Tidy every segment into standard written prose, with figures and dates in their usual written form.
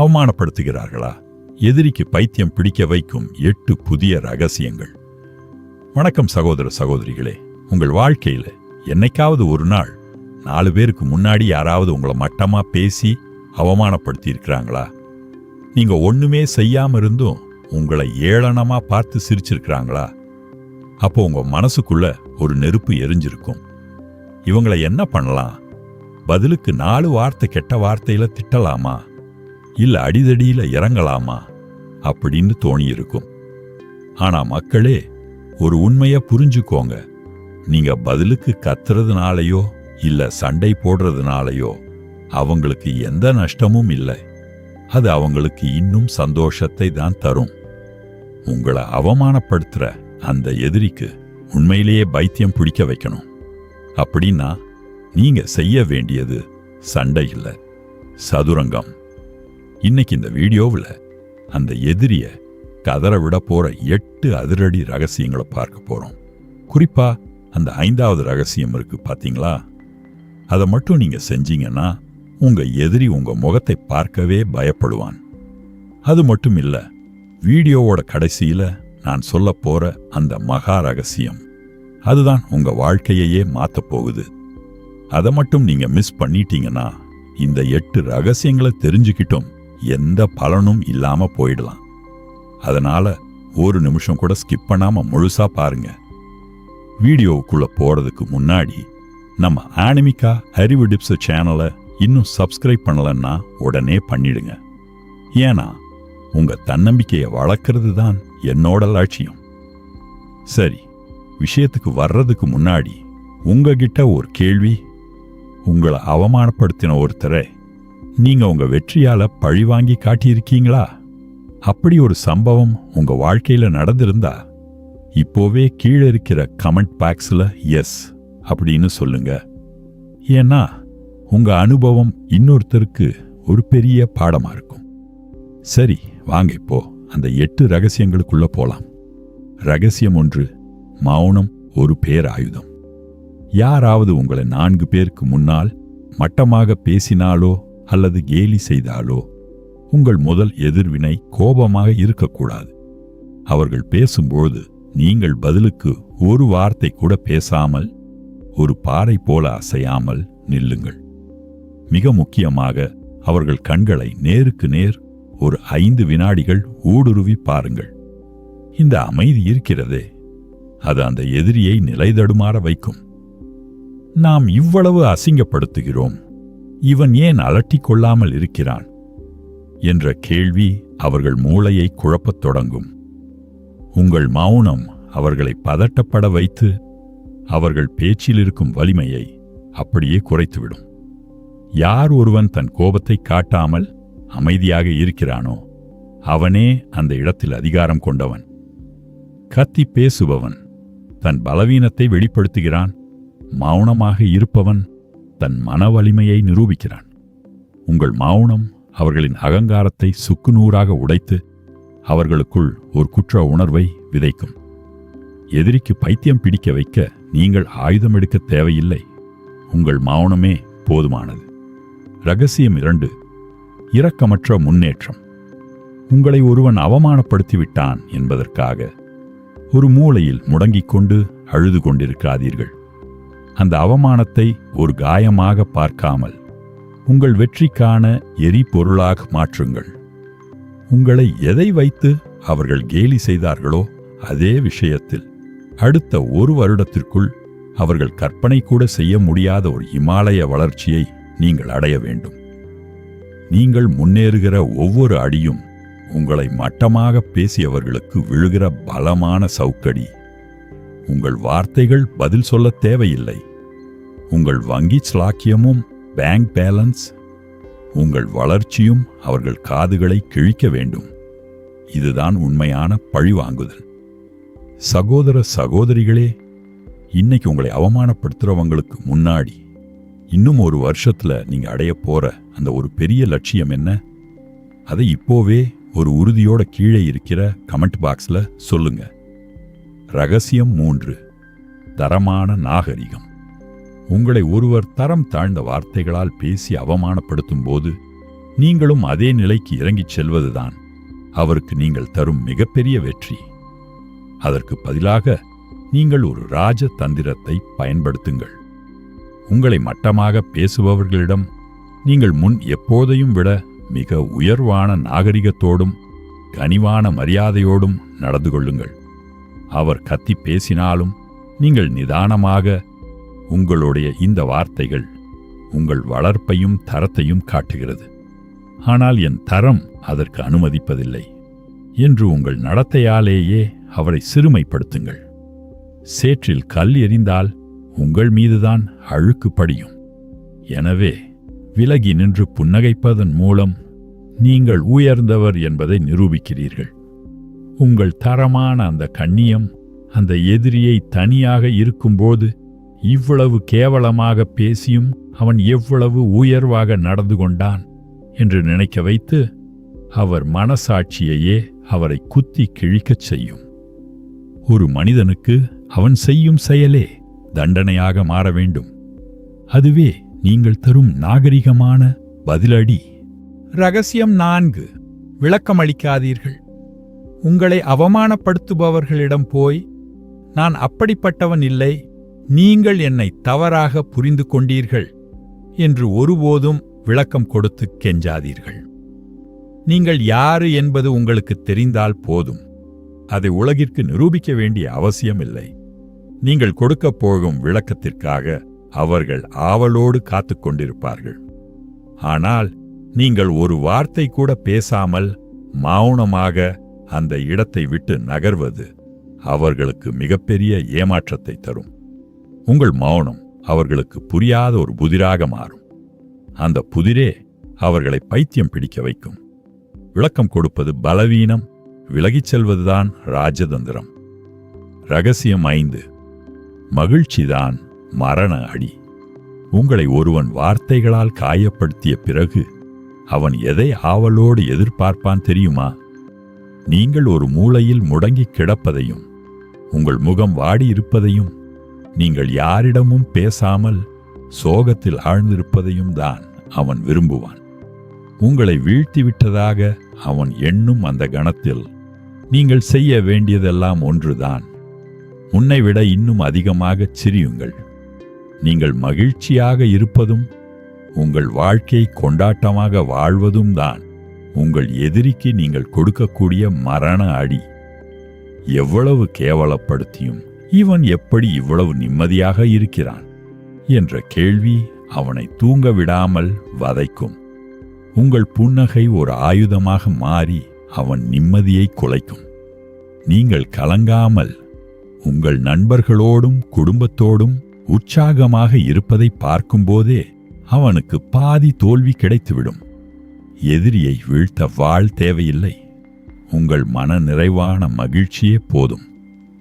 அவமானப்படுத்துகிறார்களா? எதிரிக்கு பைத்தியம் பிடிக்க வைக்கும் 8 புதிய ரகசியங்கள். வணக்கம் சகோதர சகோதரிகளே. உங்கள் வாழ்க்கையில என்னைக்காவது ஒரு நாள் 4 பேருக்கு முன்னாடி யாராவது உங்களை மட்டமா பேசி அவமானப்படுத்தி இருக்கிறாங்களா? நீங்க ஒண்ணுமே செய்யாம இருந்தும் உங்களை ஏளனமா பார்த்து சிரிச்சிருக்கிறாங்களா? அப்போ உங்க மனசுக்குள்ள ஒரு நெருப்பு எரிஞ்சிருக்கும். இவங்களை என்ன பண்ணலாம்? பதிலுக்கு 4 வார்த்தை கெட்ட வார்த்தையில திட்டலாமா, இல்ல அடிதடியில இறங்கலாமா அப்படின்னு தோணியிருக்கும். ஆனா மக்களே, ஒரு உண்மைய புரிஞ்சுக்கோங்க. நீங்க பதிலுக்கு கத்துறதுனாலயோ இல்ல சண்டை போடுறதுனாலயோ அவங்களுக்கு எந்த நஷ்டமும் இல்லை. அது அவங்களுக்கு இன்னும் சந்தோஷத்தை தான் தரும். உங்களை அவமானப்படுத்துற அந்த எதிரிக்கு உண்மையிலேயே பைத்தியம் பிடிக்க வைக்கணும். அப்படின்னா நீங்க செய்ய வேண்டியது சண்டை இல்ல, சதுரங்கம். இன்னைக்கு இந்த வீடியோவில் அந்த எதிரிய கதற விட போற 8 அதிரடி ரகசியங்களை பார்க்க போறோம். குறிப்பா அந்த 5வது ரகசியம் இருக்கு பாத்தீங்களா? அதை மட்டும் நீங்க செஞ்சீங்கன்னா உங்க எதிரி உங்க முகத்தை பார்க்கவே பயப்படுவான். அது மட்டும் இல்ல, வீடியோவோட கடைசியில நான் சொல்ல போற அந்த மகா ரகசியம், அதுதான் உங்க வாழ்க்கையையே மாத்த போகுது. அதை மட்டும் நீங்க மிஸ் பண்ணிட்டீங்கன்னா இந்த 8 ரகசியங்களை தெரிஞ்சுக்கிட்டும் எந்த பலனும் இல்லாம போயிடலாம். அதனால ஒரு நிமிஷம் கூட ஸ்கிப் பண்ணாம முழுசா பாருங்க. வீடியோவுக்குள்ள போறதுக்கு முன்னாடி நம்ம ஆனிமிகா அறிவு டிப்ஸ் சேனலை இன்னும் சப்ஸ்கிரைப் பண்ணலன்னா உடனே பண்ணிடுங்க. ஏன்னா உங்க தன்னம்பிக்கையை வளர்க்கறது தான் என்னோட லட்சியம். சரி, விஷயத்துக்கு வர்றதுக்கு முன்னாடி உங்ககிட்ட ஒரு கேள்வி. உங்களை அவமானப்படுத்தின ஒருத்தரை நீங்க உங்க வெற்றியால பழி வாங்கி காட்டியிருக்கீங்களா? அப்படி ஒரு சம்பவம் உங்க வாழ்க்கையில நடந்திருந்தா இப்போவே கீழே இருக்கிற கமெண்ட் பாக்ஸ்ல எஸ் அப்படின்னு சொல்லுங்க. ஏன்னா உங்க அனுபவம் இன்னொருத்தருக்கு ஒரு பெரிய பாடமா இருக்கும். சரி, வாங்க இப்போ அந்த 8 ரகசியங்களுக்குள்ள போலாம். ரகசியம் 1, மௌனம் ஒரு பேராயுதம். யாராவது உங்களை 4 பேருக்கு முன்னால் மட்டமாக பேசினாலோ அல்லது கேலி செய்தாலோ உங்கள் முதல் எதிர்வினை கோபமாக இருக்கக்கூடாது. அவர்கள் பேசும்போது நீங்கள் பதிலுக்கு ஒரு வார்த்தை கூட பேசாமல் ஒரு பாறை போல அசையாமல் நில்லுங்கள். மிக முக்கியமாக அவர்கள் கண்களை நேருக்கு நேர் ஒரு 5 வினாடிகள் ஊடுருவி பாருங்கள். இந்த அமைதி இருக்கிறதே, அது அந்த எதிரியை நிலைதடுமாற வைக்கும். நாம் இவ்வளவு அசிங்கப்படுத்துகிறோம், இவன் ஏன் அலட்டிக் கொள்ளாமல் இருக்கிறான் என்ற கேள்வி அவர்கள் மூளையை குழப்பத் தொடங்கும். உங்கள் மௌனம் அவர்களை பதட்டப்பட வைத்து அவர்கள் பேச்சில் இருக்கும் வலிமையை அப்படியே குறைத்துவிடும். யார் ஒருவன் தன் கோபத்தை காட்டாமல் அமைதியாக இருக்கிறானோ அவனே அந்த இடத்தில் அதிகாரம் கொண்டவன். கத்தி பேசுபவன் தன் பலவீனத்தை வெளிப்படுத்துகிறான். மௌனமாக இருப்பவன் தன் மன வலிமையை நிரூபிக்கிறான். உங்கள் மௌனம் அவர்களின் அகங்காரத்தை சுக்குநூறாக உடைத்து அவர்களுக்குள் ஒரு குற்ற உணர்வை விதைக்கும். எதிரிக்கு பைத்தியம் பிடிக்க வைக்க நீங்கள் ஆயுதம் எடுக்க தேவையில்லை. உங்கள் மௌனமே போதுமானது. ரகசியம் 2, இரக்கமற்ற முன்னேற்றம். உங்களை ஒருவன் அவமானப்படுத்திவிட்டான் என்பதற்காக ஒரு மூலையில் முடங்கிக் கொண்டு அழுது கொண்டிருக்காதீர்கள். அந்த அவமானத்தை ஒரு காயமாக பார்க்காமல் உங்கள் வெற்றிக்கான எரிபொருளாக மாற்றுங்கள். உங்களை எதை வைத்து அவர்கள் கேலி செய்தார்களோ அதே விஷயத்தில் அடுத்த 1 வருடத்திற்குள் அவர்கள் கற்பனை கூட செய்ய முடியாத ஒரு இமாலய வளர்ச்சியை நீங்கள் அடைய வேண்டும். நீங்கள் முன்னேறுகிற ஒவ்வொரு அடியும் உங்களை மட்டமாக பேசியவர்களுக்கு விழுகிற பலமான சவுக்கடி. உங்கள் வார்த்தைகள் பதில் சொல்ல தேவையில்லை. உங்கள் வங்கி ஸ்லாக்கியமும் பேங்க் பேலன்ஸ், உங்கள் வளர்ச்சியும் அவர்கள் காதுகளை கிழிக்க வேண்டும். இதுதான் உண்மையான பழிவாங்குதல். சகோதர சகோதரிகளே, இன்னைக்கு உங்களை அவமானப்படுத்துறவங்களுக்கு முன்னாடி இன்னும் 1 வருஷத்துல நீங்க அடைய போற அந்த ஒரு பெரிய லட்சியம் என்ன? அதை இப்போவே ஒரு உறுதியோட கீழே இருக்கிற கமெண்ட் பாக்ஸ்ல சொல்லுங்க. ரகசியம் 3, தரமான நாகரிகம். உங்களை ஒருவர் தரம் தாழ்ந்த வார்த்தைகளால் பேசி அவமானப்படுத்தும் போது நீங்களும் அதே நிலைக்கு இறங்கிச் செல்வதுதான் அவருக்கு நீங்கள் தரும் மிகப்பெரிய வெற்றி. அதற்கு பதிலாக நீங்கள் ஒரு ராஜ தந்திரத்தை பயன்படுத்துங்கள். உங்களை மட்டமாக பேசுபவர்களிடம் நீங்கள் முன் எப்போதையும் விட மிக உயர்வான நாகரிகத்தோடும் கனிவான மரியாதையோடும் நடந்து கொள்ளுங்கள். அவர் கத்தி பேசினாலும் நீங்கள் நிதானமாக, உங்களுடைய இந்த வார்த்தைகள் உங்கள் வளர்ப்பையும் தரத்தையும் காட்டுகிறது, ஆனால் என் தரம் அதற்கு அனுமதிப்பதில்லை என்று உங்கள் நடத்தையாலேயே அவரை சிறுமைப்படுத்துங்கள். சேற்றில் கல் எறிந்தால் உங்கள் மீதுதான் அழுக்கு படியும். எனவே விலகி நின்று புன்னகைப்பதன் மூலம் நீங்கள் உயர்ந்தவர் என்பதை நிரூபிக்கிறீர்கள். உங்கள் தரமான அந்த கண்ணியம் அந்த எதிரியை தனியாக இருக்கும்போது இவ்வளவு கேவலமாக பேசியும் அவன் எவ்வளவு உயர்வாக நடந்து கொண்டான் என்று நினைக்க வைத்து அவர் மனசாட்சியையே அவரை குத்தி கிழிக்கச் செய்யும். ஒரு மனிதனுக்கு அவன் செய்யும் செயலே தண்டனையாக மாற வேண்டும். அதுவே நீங்கள் தரும் நாகரிகமான பதிலடி. ரகசியம் 4. விளக்கமளிக்காதீர்கள். உங்களை அவமானப்படுத்துபவர்களிடம் போய், நான் அப்படிப்பட்டவன் இல்லை, நீங்கள் என்னை தவறாக புரிந்து கொண்டீர்கள் என்று ஒருபோதும் விளக்கம் கொடுத்து கெஞ்சாதீர்கள். நீங்கள் யாரு என்பது உங்களுக்கு தெரிந்தால் போதும். அதை உலகிற்கு நிரூபிக்க வேண்டிய அவசியமில்லை. நீங்கள் கொடுக்கப் போகும் விளக்கத்திற்காக அவர்கள் ஆவலோடு காத்துக் கொண்டிருப்பார்கள். ஆனால் நீங்கள் ஒரு வார்த்தை கூட பேசாமல் மௌனமாக அந்த இடத்தை விட்டு நகர்வது அவர்களுக்கு மிகப்பெரிய ஏமாற்றத்தை தரும். உங்கள் மௌனம் அவர்களுக்கு புரியாத ஒரு புதிராக மாறும். அந்த புதிரே அவர்களை பைத்தியம் பிடிக்க வைக்கும். விளக்கம் கொடுப்பது பலவீனம், விலகிச் செல்வதுதான் ராஜதந்திரம். ரகசியம் 5. மகிழ்ச்சிதான் மரண அடி. உங்களை ஒருவன் வார்த்தைகளால் காயப்படுத்திய பிறகு அவன் எதை ஆவலோடு எதிர்பார்ப்பான் தெரியுமா? நீங்கள் ஒரு மூலையில் முடங்கி கிடப்பதையும் உங்கள் முகம் வாடியிருப்பதையும் நீங்கள் யாரிடமும் பேசாமல் சோகத்தில் ஆழ்ந்திருப்பதையும் தான் அவன் விரும்புவான். உங்களை வீழ்த்திவிட்டதாக அவன் எண்ணும் அந்த கணத்தில் நீங்கள் செய்ய வேண்டியதெல்லாம் ஒன்றுதான். முன்னைவிட இன்னும் அதிகமாகச் சிரியுங்கள். நீங்கள் மகிழ்ச்சியாக இருப்பதும் உங்கள் வாழ்க்கையை கொண்டாட்டமாக வாழ்வதும் தான் உங்கள் எதிரிக்கு நீங்கள் கொடுக்கக்கூடிய மரண அடி. எவ்வளவு கேவலப்படுத்தியும் இவன் எப்படி இவ்வளவு நிம்மதியாக இருக்கிறான் என்ற கேள்வி அவனை தூங்க விடாமல் வதைக்கும். உங்கள் புன்னகை ஒரு ஆயுதமாக மாறி அவன் நிம்மதியை குலைக்கும். நீங்கள் கலங்காமல் உங்கள் நண்பர்களோடும் குடும்பத்தோடும் உற்சாகமாக இருப்பதை பார்க்கும்போதே அவனுக்கு பாதி தோல்வி கிடைத்துவிடும். எதிரியை வீழ்த்த வாள் தேவையில்லை. உங்கள் மன நிறைவான மகிழ்ச்சியே போதும்.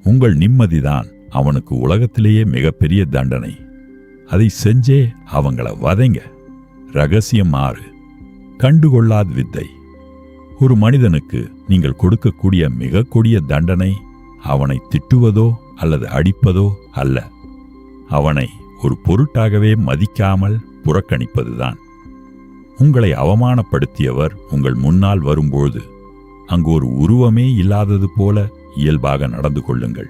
உங்கள் நிம்மதிதான் அவனுக்கு உலகத்திலேயே மிகப்பெரிய தண்டனை. அதை செஞ்சே அவங்கள வதைங்க. ரகசியம் 6. கண்டுகொள்ளாத வித்தை. ஒரு மனிதனுக்கு நீங்கள் கொடுக்கக்கூடிய மிக கொடிய தண்டனை அவனை திட்டுவதோ அல்லது அடிப்பதோ அல்ல, அவனை ஒரு பொருட்டாகவே மதிக்காமல் புறக்கணிப்பதுதான். உங்களை அவமானப்படுத்தியவர் உங்கள் முன்னால் வரும்போது அங்கு ஒரு உருவமே இல்லாதது போல இயல்பாக நடந்து கொள்ளுங்கள்.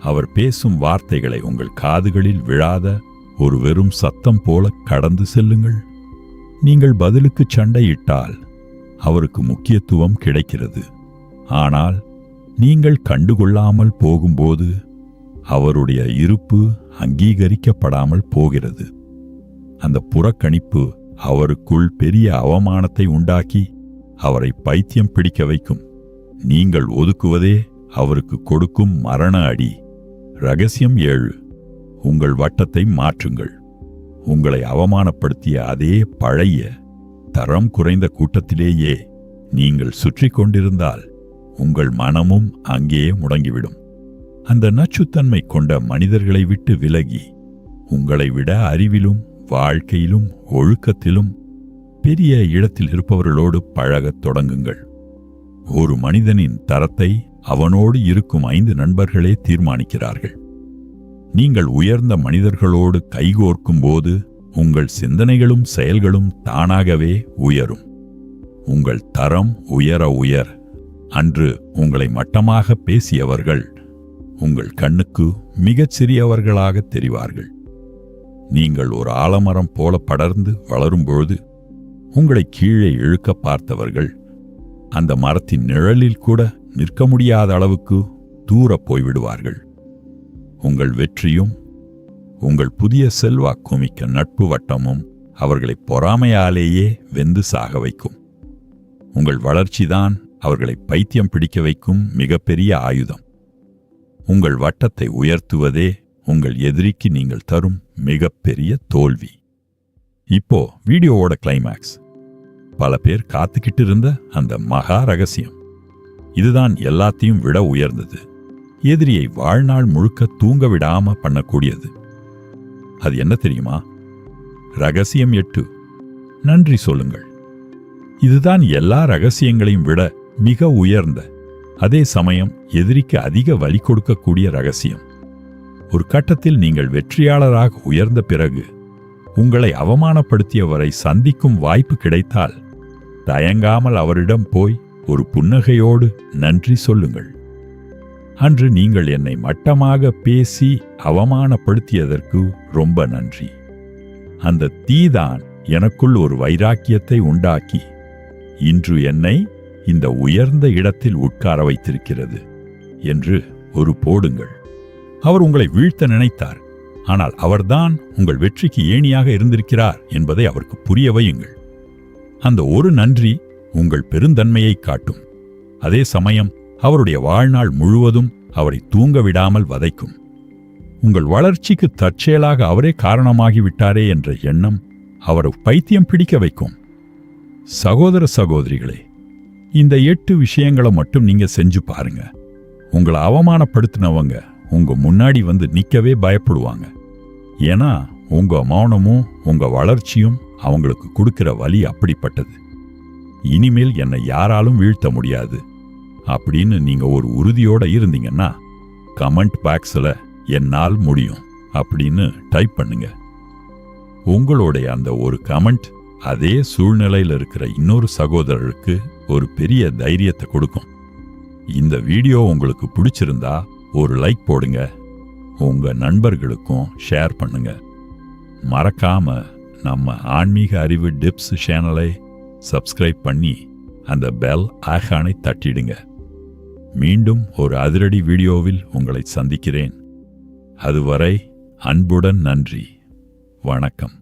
அவர் பேசும் வார்த்தைகளை உங்கள் காதுகளில் விழாத ஒரு வெறும் சத்தம் போல கடந்து செல்லுங்கள். நீங்கள் பதிலுக்கு சண்டையிட்டால் அவருக்கு முக்கியத்துவம் கிடைக்கிறது. ஆனால் நீங்கள் கண்டுகொள்ளாமல் போகும்போது அவருடைய இருப்பு அங்கீகரிக்கப்படாமல் போகிறது. அந்த புறக்கணிப்பு அவருக்குள் பெரிய அவமானத்தை உண்டாக்கி அவரை பைத்தியம் பிடிக்க வைக்கும். நீங்கள் ஒதுக்குவதே அவருக்கு கொடுக்கும் மரண அடி. ரகசியம் 7. உங்கள் வட்டத்தை மாற்றுங்கள். உங்களை அவமானப்படுத்திய அதே பழைய தரம் குறைந்த கூட்டத்திலேயே நீங்கள் சுற்றி கொண்டிருந்தால் உங்கள் மனமும் அங்கேயே முடங்கிவிடும். அந்த நச்சுத்தன்மை கொண்ட மனிதர்களை விட்டு விலகி உங்களை விட அறிவிலும் வாழ்க்கையிலும் ஒழுக்கத்திலும் பெரிய இடத்தில் இருப்பவர்களோடு பழகத் தொடங்குங்கள். ஒரு மனிதனின் தரத்தை அவனோடு இருக்கும் 5 நண்பர்களே தீர்மானிக்கிறார்கள். நீங்கள் உயர்ந்த மனிதர்களோடு கைகோர்க்கும் போது உங்கள் சிந்தனைகளும் செயல்களும் தானாகவே உயரும். உங்கள் தரம் உயர அன்று உங்களை மட்டமாக பேசியவர்கள் உங்கள் கண்ணுக்கு மிகச் சிறியவர்களாக தெரிவார்கள். நீங்கள் ஒரு ஆலமரம் போல படர்ந்து வளரும்பொழுது உங்களை கீழே இழுக்க பார்த்தவர்கள் அந்த மரத்தின் நிழலில் கூட நிற்க முடியாத அளவுக்கு தூர போய்விடுவார்கள். உங்கள் வெற்றியும் உங்கள் புதிய செல்வாக்குமிக்க நட்பு வட்டமும் அவர்களை பொறாமையாலேயே வெந்து சாக வைக்கும். உங்கள் வளர்ச்சிதான் அவர்களை பைத்தியம் பிடிக்க வைக்கும் மிகப்பெரிய ஆயுதம். உங்கள் வட்டத்தை உயர்த்துவதே உங்கள் எதிரிக்கு நீங்கள் தரும் மிகப்பெரிய தோல்வி. இப்போ வீடியோவோட கிளைமேக்ஸ். பல பேர் காத்துக்கிட்டு இருந்த அந்த மகா ரகசியம். இதுதான் எல்லாத்தையும் விட உயர்ந்தது. எதிரியை வாழ்நாள் முழுக்க தூங்க விடாம பண்ணக்கூடியது. அது என்ன தெரியுமா? ரகசியம் 8. நன்றி சொல்லுங்கள். இதுதான் எல்லா ரகசியங்களையும் விட மிக உயர்ந்த, அதே சமயம் எதிரிக்கு அதிக வலி கொடுக்கக்கூடிய ரகசியம். ஒரு கட்டத்தில் நீங்கள் வெற்றியாளராக உயர்ந்த பிறகு உங்களை அவமானப்படுத்தியவரை சந்திக்கும் வாய்ப்பு கிடைத்தால் தயங்காமல் அவரிடம் போய் ஒரு புன்னகையோடு நன்றி சொல்லுங்கள். அன்று நீங்கள் என்னை மட்டமாக பேசி அவமானப்படுத்தியதற்கு ரொம்ப நன்றி. அந்த தீதான் எனக்குள் ஒரு வைராக்கியத்தை உண்டாக்கி இன்று என்னை இந்த உயர்ந்த இடத்தில் உட்கார வைத்திருக்கிறது என்று ஒரு போடுங்கள். அவர் உங்களை வீழ்த்த நினைத்தார், ஆனால் அவர்தான் உங்கள் வெற்றிக்கு ஏணியாக இருந்திருக்கிறார் என்பதை அவருக்கு புரிய வையுங்கள். அந்த ஒரு நன்றி உங்கள் பெருந்தன்மையை காட்டும். அதே சமயம் அவருடைய வாழ்நாள் முழுவதும் அவரை தூங்க விடாமல் வதைக்கும். உங்கள் வளர்ச்சிக்கு தற்செயலாக அவரே காரணமாகிவிட்டாரே என்ற எண்ணம் அவரை பைத்தியம் பிடிக்க வைக்கும். சகோதர சகோதரிகளே, இந்த 8 விஷயங்களை மட்டும் நீங்க செஞ்சு பாருங்க. உங்களை அவமானப்படுத்தினவங்க உங்க முன்னாடி வந்து நிக்கவே பயப்படுவாங்க. ஏன்னா உங்க மௌனமும் உங்க வளர்ச்சியும் அவங்களுக்கு கொடுக்கிற வலி அப்படிப்பட்டது. இனிமேல் என்னை யாராலும் வீழ்த்த முடியாது அப்படின்னு நீங்க ஒரு உறுதியோட இருந்தீங்கன்னா கமெண்ட் பாக்ஸ்ல என்னால் முடியும் அப்படின்னு டைப் பண்ணுங்க. உங்களுடைய அந்த ஒரு கமெண்ட் அதே சூழ்நிலையில் இருக்கிற இன்னொரு சகோதரருக்கு ஒரு பெரிய தைரியத்தை கொடுக்கும். இந்த வீடியோ உங்களுக்கு பிடிச்சிருந்தா ஒரு லைக் போடுங்க. உங்க நண்பர்களுக்கும் ஷேர் பண்ணுங்க. மறக்காம நம்ம ஆன்மீக அறிவு டிப்ஸ் சேனலை சப்ஸ்கிரைப் பண்ணி அந்த பெல் ஐகானை தட்டிடுங்க. மீண்டும் ஒரு அதிரடி வீடியோவில் உங்களை சந்திக்கிறேன். அதுவரை அன்புடன் நன்றி. வணக்கம்.